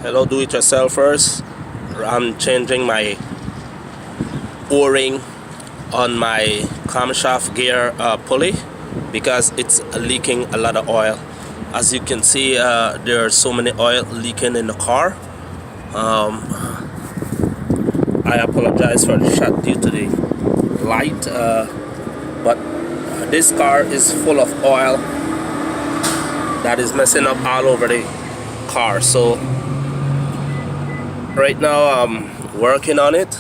Hello do-it-yourselfers. I'm changing my o-ring on my camshaft gear pulley because it's leaking a lot of oil. As you can see, there are so many oil leaking in the car. I apologize for the shot due to the light, but this car is full of oil that is messing up all over the car. So right now I'm working on it.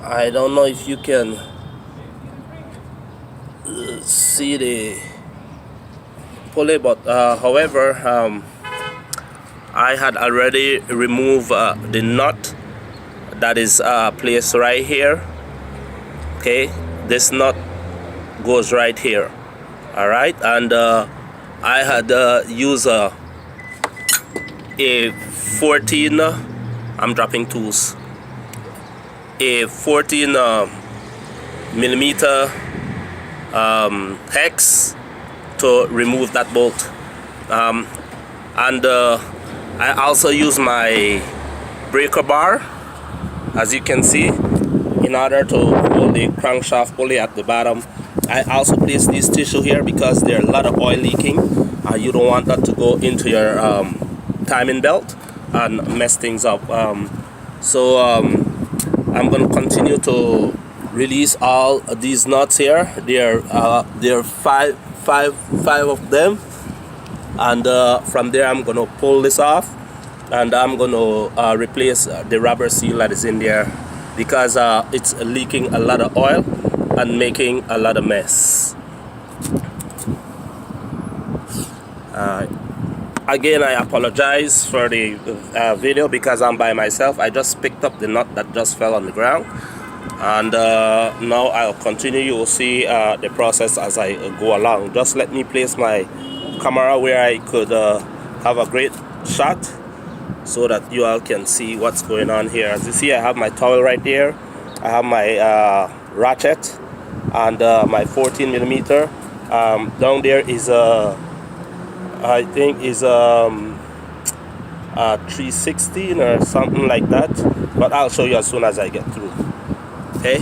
I don't know if you can see the pulley, but however, I had already removed the nut that is placed right here. Okay, this nut goes right here. All right, and I had used a 14. I'm dropping tools. A 14 millimeter hex to remove that bolt, and I also use my breaker bar, as you can see, in order to hold the crankshaft pulley at the bottom. I also place this tissue here because there's a lot of oil leaking. You don't want that to go into your timing belt and mess things up. So I'm going to continue to release all of these nuts here. There are five of them, and from there I'm going to pull this off, and I'm going to replace the rubber seal that is in there because it's leaking a lot of oil and making a lot of mess. Again, I apologize for the video because I'm by myself. I just picked up the nut that just fell on the ground, and now I'll continue. You will see the process as I go along. Just let me place my camera where I could have a great shot so that you all can see what's going on here. As you see, I have my towel right there. I have my ratchet and my 14 millimeter. Down there is I think is 316 or something like that, but I'll show you as soon as I get through. Okay,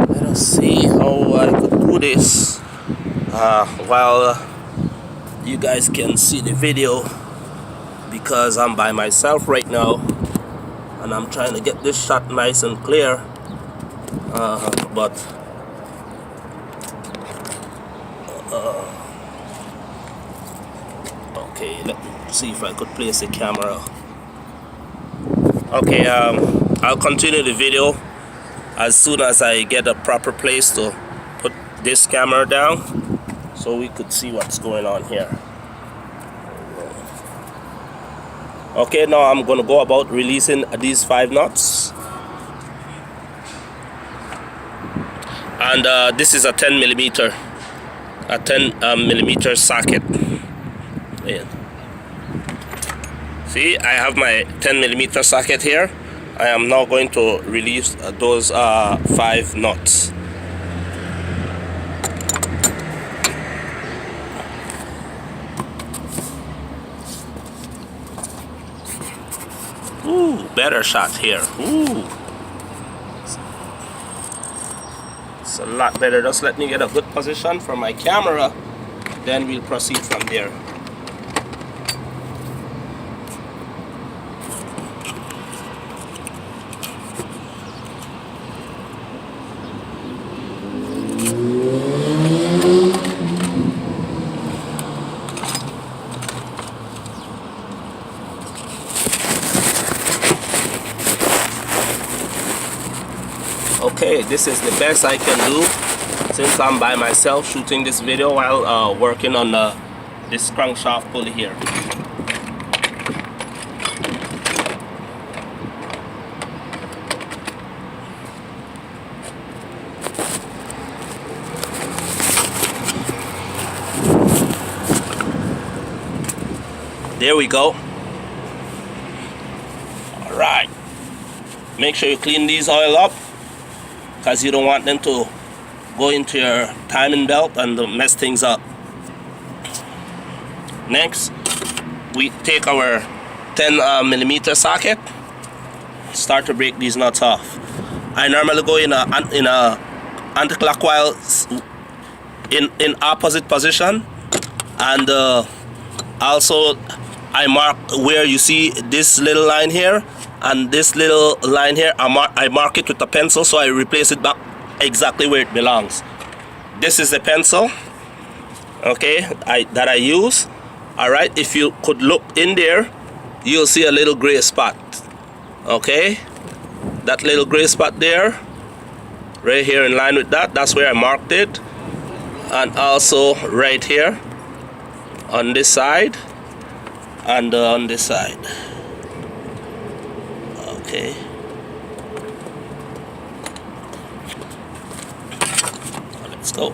let us see how I could do this while you guys can see the video, because I'm by myself right now and I'm trying to get this shot nice and clear, but okay, let me see if I could place the camera. Okay, I'll continue the video as soon as I get a proper place to put this camera down so we could see what's going on here. Okay, now I'm going to go about releasing these 5 nuts. And this is a 10 millimeter socket. Yeah. See, I have my 10 millimeter socket here. I am now going to release those 5 nuts. Ooh, better shot here. Ooh, it's a lot better. Just let me get a good position for my camera, then we'll proceed from there. Okay, this is the best I can do since I'm by myself shooting this video while working on this crankshaft pulley here. There we go. All right, make sure you clean these oil up, because you don't want them to go into your timing belt and mess things up. Next, we take our 10 millimeter socket, start to break these nuts off. I normally go in a anti-clockwise in opposite position, and also I mark where you see this little line here and this little line here. I mark it with a pencil, so I replace it back exactly where it belongs. This is the pencil, okay, that I use. All right, if you could look in there, you'll see a little gray spot. Okay, that little gray spot there, right here in line with that, that's where I marked it. And also right here on this side and on this side. Okay, let's go.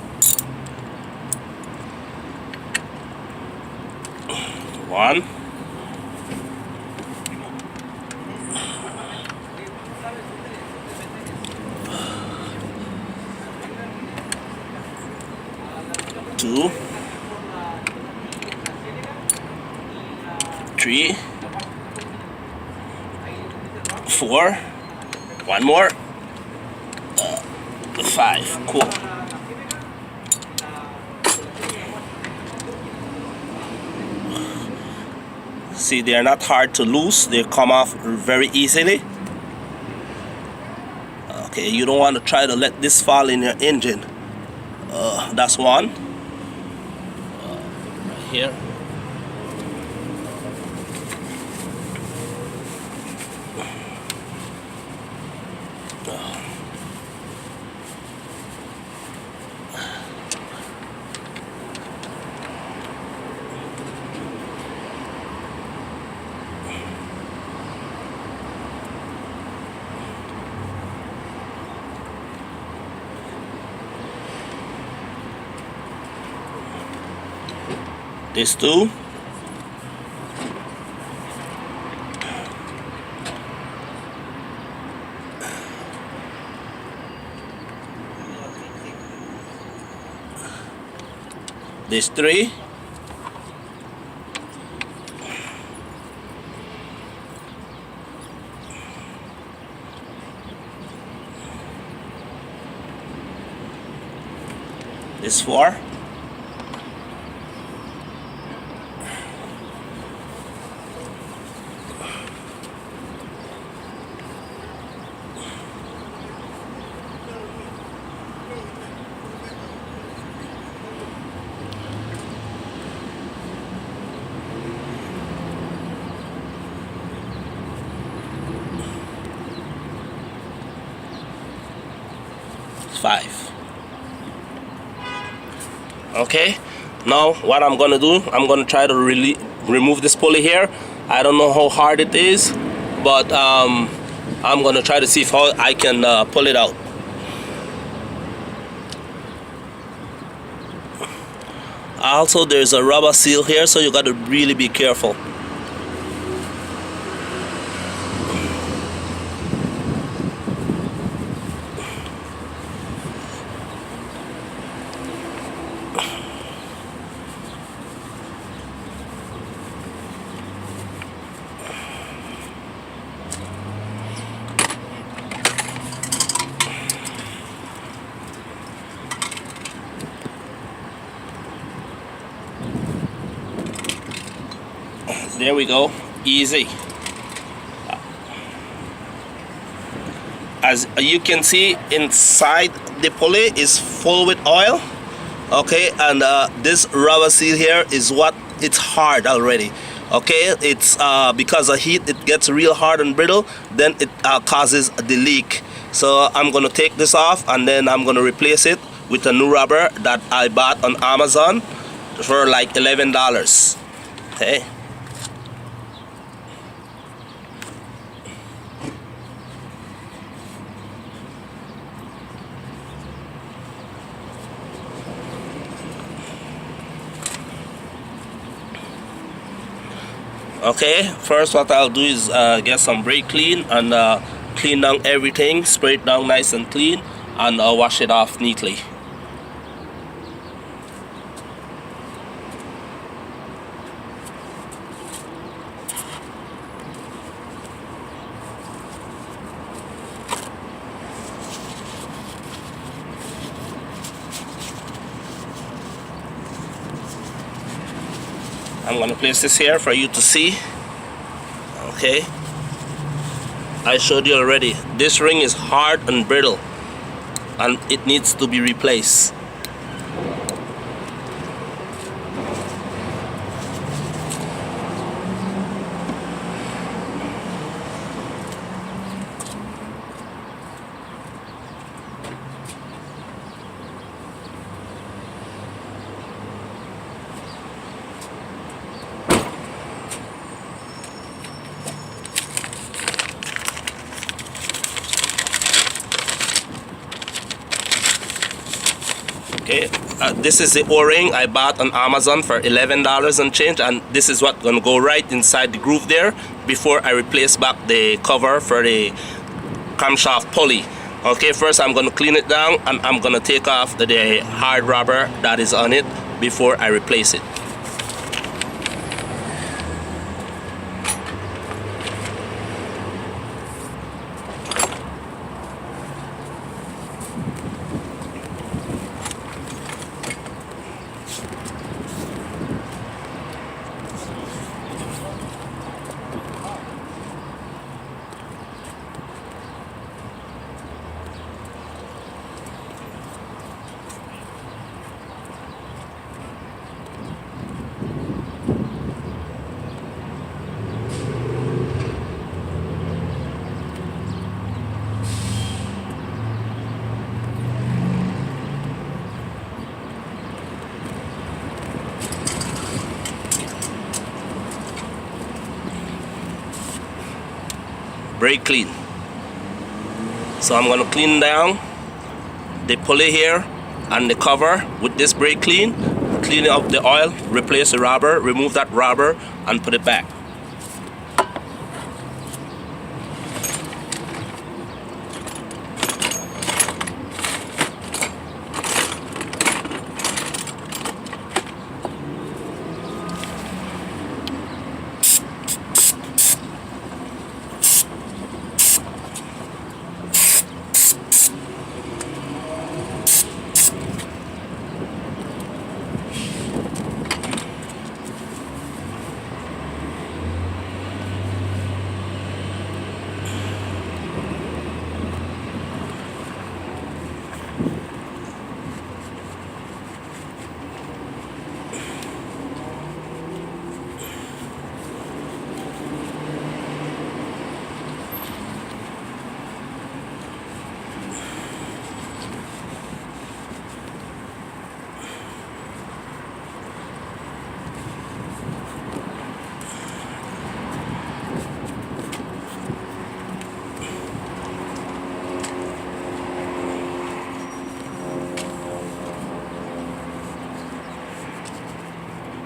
1, 2, 3, 4, one more, 5. Cool. See, they are not hard to loose. They come off very easily. Okay, you don't want to try to let this fall in your engine. That's one. Right here. These 2. These 3. This 4. Okay, now what I'm gonna do, I'm gonna try to remove this pulley here. I don't know how hard it is, but I'm gonna try to see if I can pull it out. Also, there's a rubber seal here, so you gotta really be careful. There we go, easy. As you can see, inside the pulley is full with oil. Okay, and this rubber seal here is what, it's hard already. Okay, it's because of heat, it gets real hard and brittle, then it causes the leak. So I'm gonna take this off, and then I'm gonna replace it with a new rubber that I bought on Amazon for like $11. Okay. Okay, first what I'll do is get some brake clean and clean down everything, spray it down nice and clean, and wash it off neatly. I'm gonna place this here for you to see. Okay, I showed you already. This ring is hard and brittle, and it needs to be replaced. Okay, this is the O-ring I bought on Amazon for $11 and change, and this is what's gonna go right inside the groove there before I replace back the cover for the camshaft pulley. Okay, first I'm gonna clean it down, and I'm gonna take off the hard rubber that is on it before I replace it. Brake clean. So I'm gonna clean down the pulley here and the cover with this brake clean, clean up the oil, replace the rubber, remove that rubber, and put it back.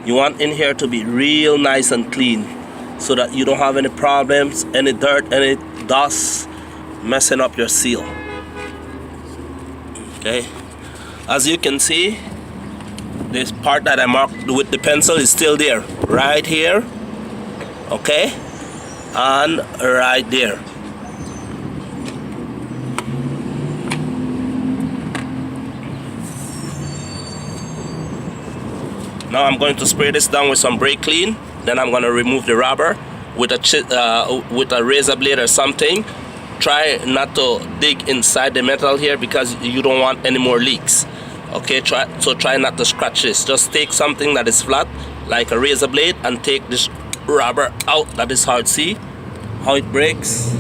You want in here to be real nice and clean so that you don't have any problems, any dirt, any dust messing up your seal. Okay, as you can see, this part that I marked with the pencil is still there, right here, okay, and right there. Now I'm going to spray this down with some brake clean. Then I'm going to remove the rubber with a razor blade or something. Try not to dig inside the metal here because you don't want any more leaks. Okay, try not to scratch this. Just take something that is flat, like a razor blade, and take this rubber out. That is hard. See how it breaks?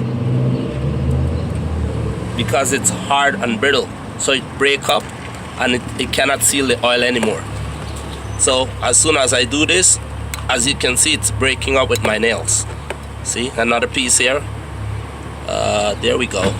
Because it's hard and brittle, so it breaks up and it cannot seal the oil anymore. So as soon as I do this, as you can see, it's breaking up with my nails. See, another piece here. There we go.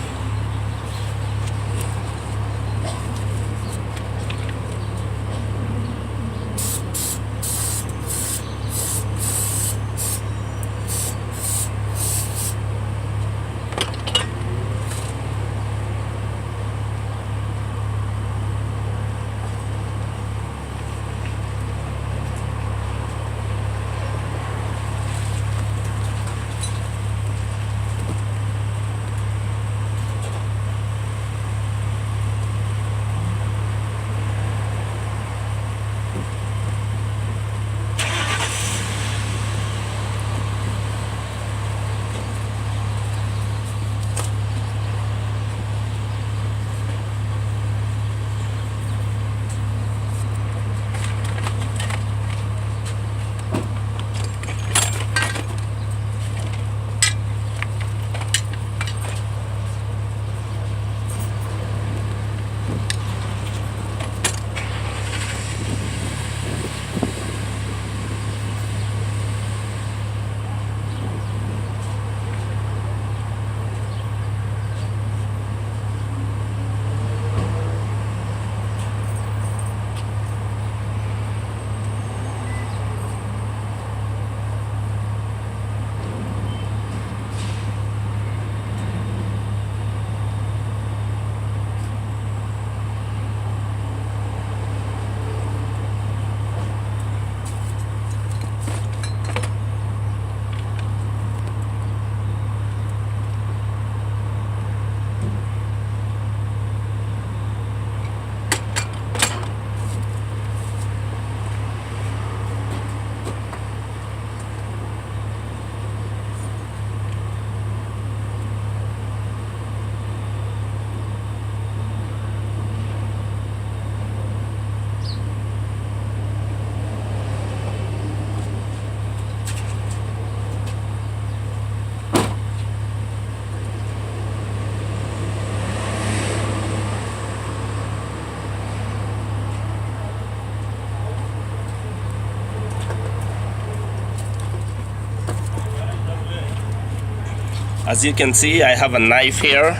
As you can see, I have a knife here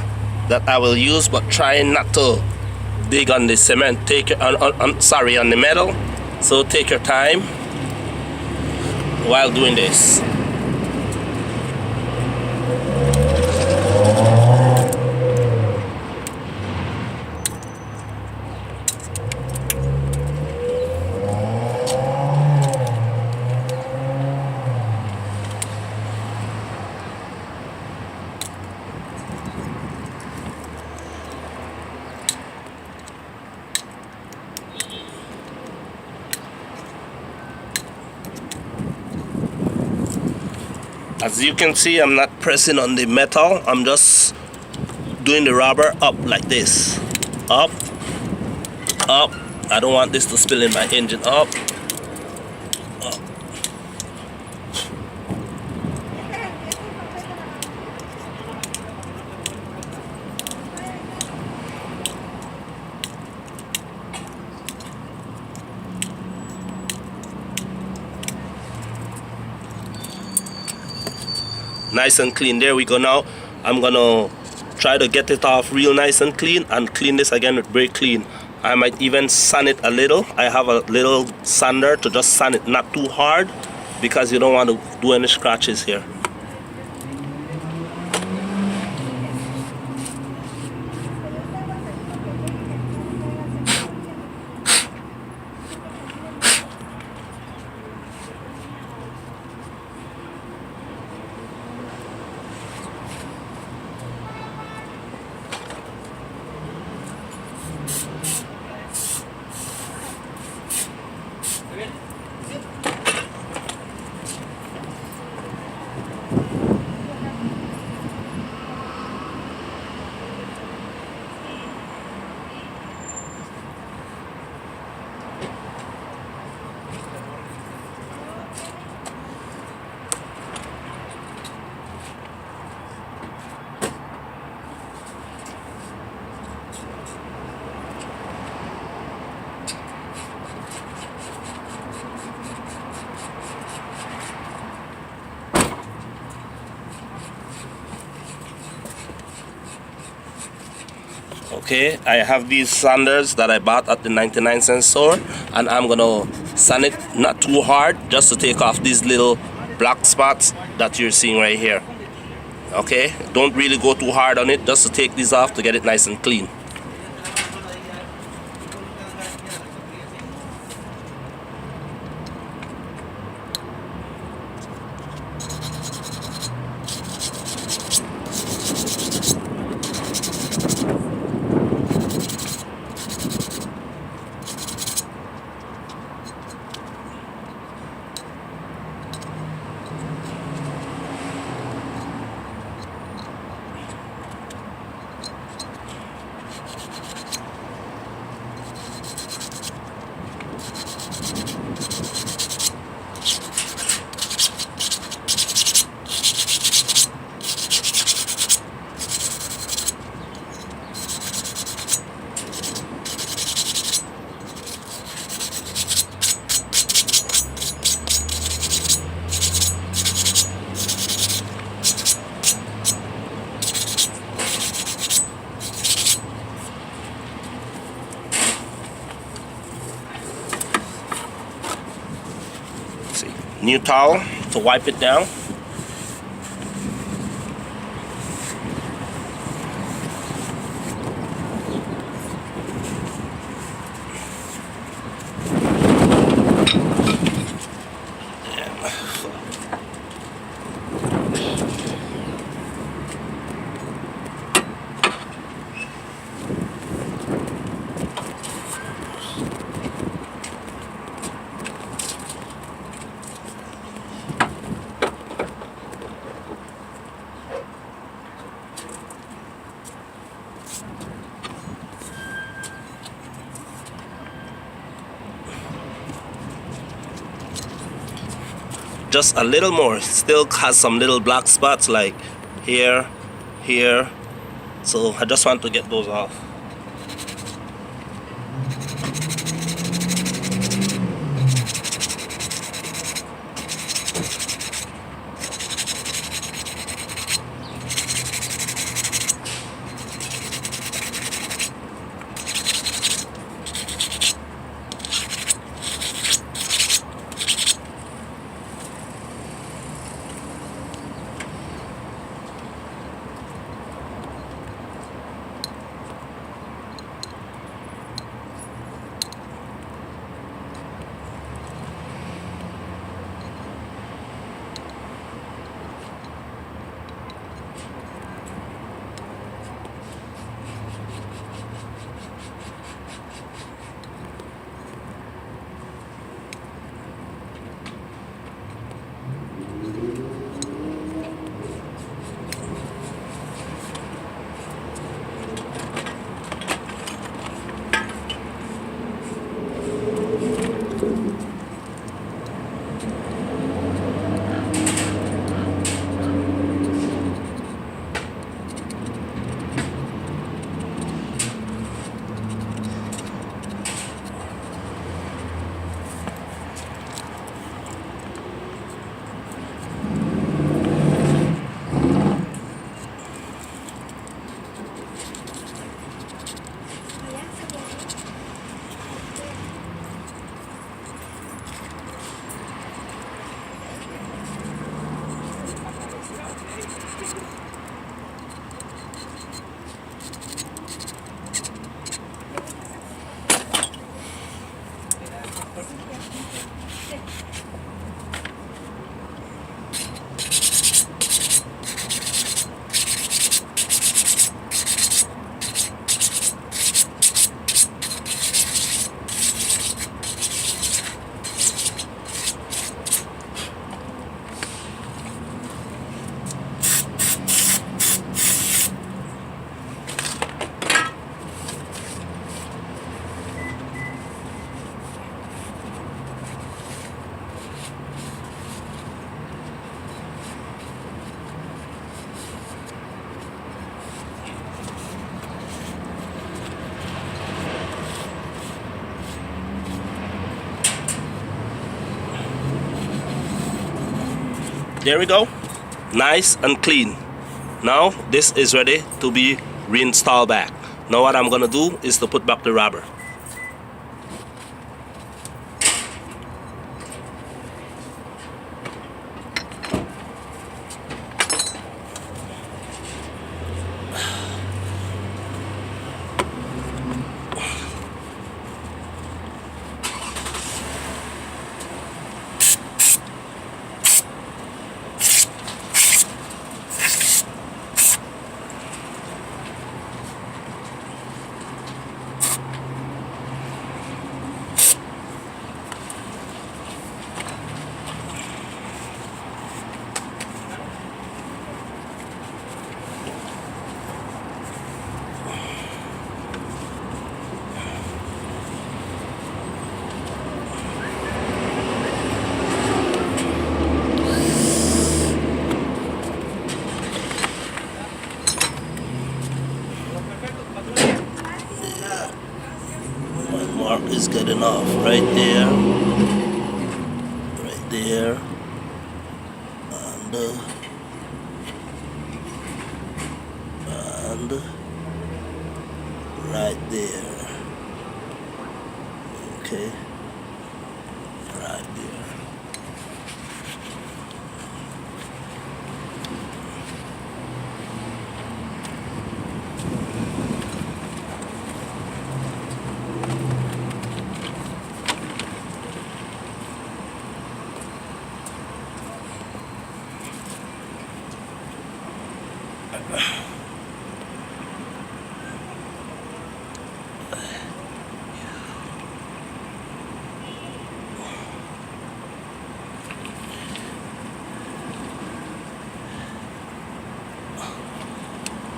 that I will use, but try not to dig on the cement. On the metal. So take your time while doing this. As you can see, I'm not pressing on the metal. I'm just doing the rubber up like this. Up, up. I don't want this to spill in my engine. Up, up. Nice and clean. There we go. Now I'm gonna try to get it off real nice and clean, and clean this again with brake clean. I might even sand it a little. I have a little sander to just sand it, not too hard, because you don't want to do any scratches here. Okay, I have these sanders that I bought at the 99-cent store, and I'm gonna sand it not too hard, just to take off these little black spots that you're seeing right here. Okay, don't really go too hard on it, just to take these off to get it nice and clean. New towel to wipe it down. Just a little more. Still has some little black spots like here, here. So I just want to get those off. There we go, nice and clean. Now this is ready to be reinstalled back. Now what I'm gonna do is to put back the rubber. Mark is good enough right there, and right there. Okay, right there.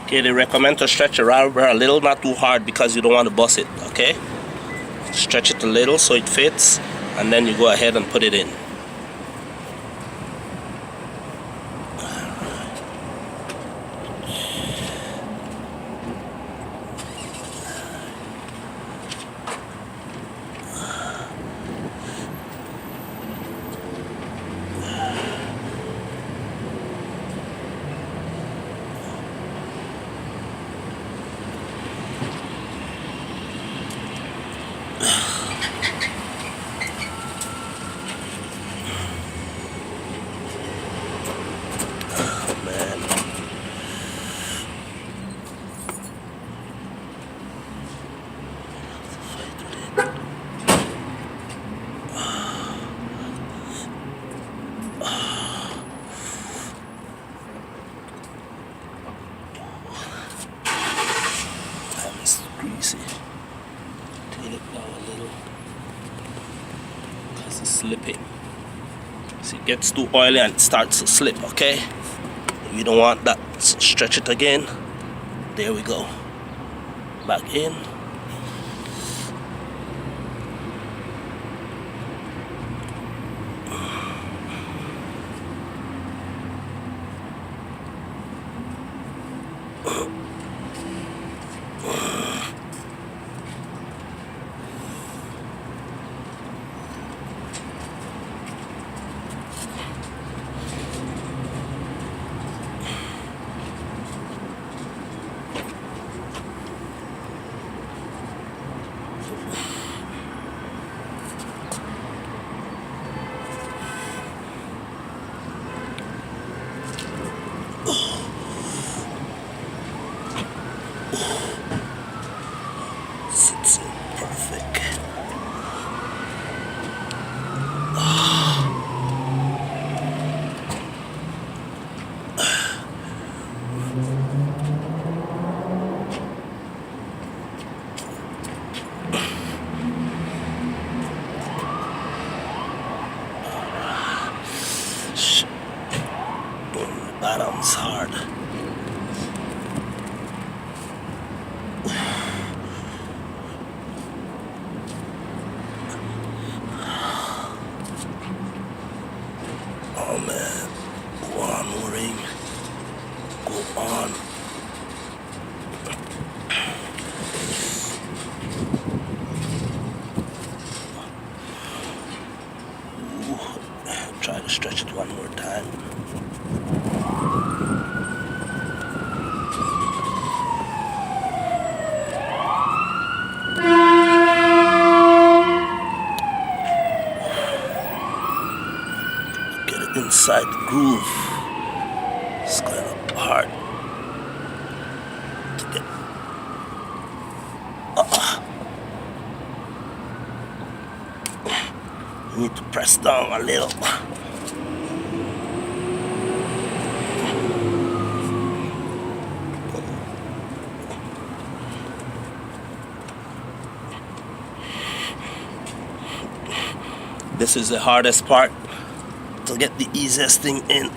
Okay, they recommend to stretch the rubber a little, not too hard, because you don't want to bust it. Okay, stretch it a little so it fits, and then you go ahead and put it in. Greasy. Tail it down a little because it's slipping. See, it gets too oily and it starts to slip. Okay, you don't want that. Stretch it again. There we go. Back in. Oh man. Go on, ring. Go on. Ooh. Try to stretch it one more time. Get it inside the groove. It's kind of hard to get. You need to press down a little. This is the hardest part, to get the easiest thing in.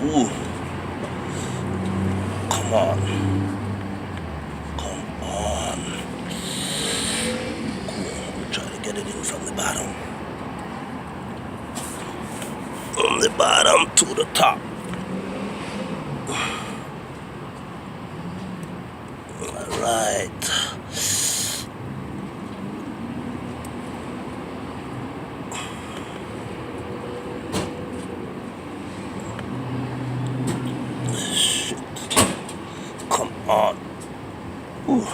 Ooh. Come on. Come on. Cool. Try to get it in from the bottom. From the bottom to the top. Alright. Come on. Ooh.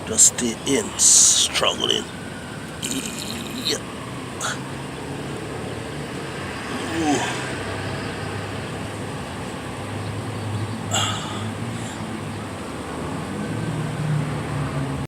Just stay in, struggling. Yeah. Ooh.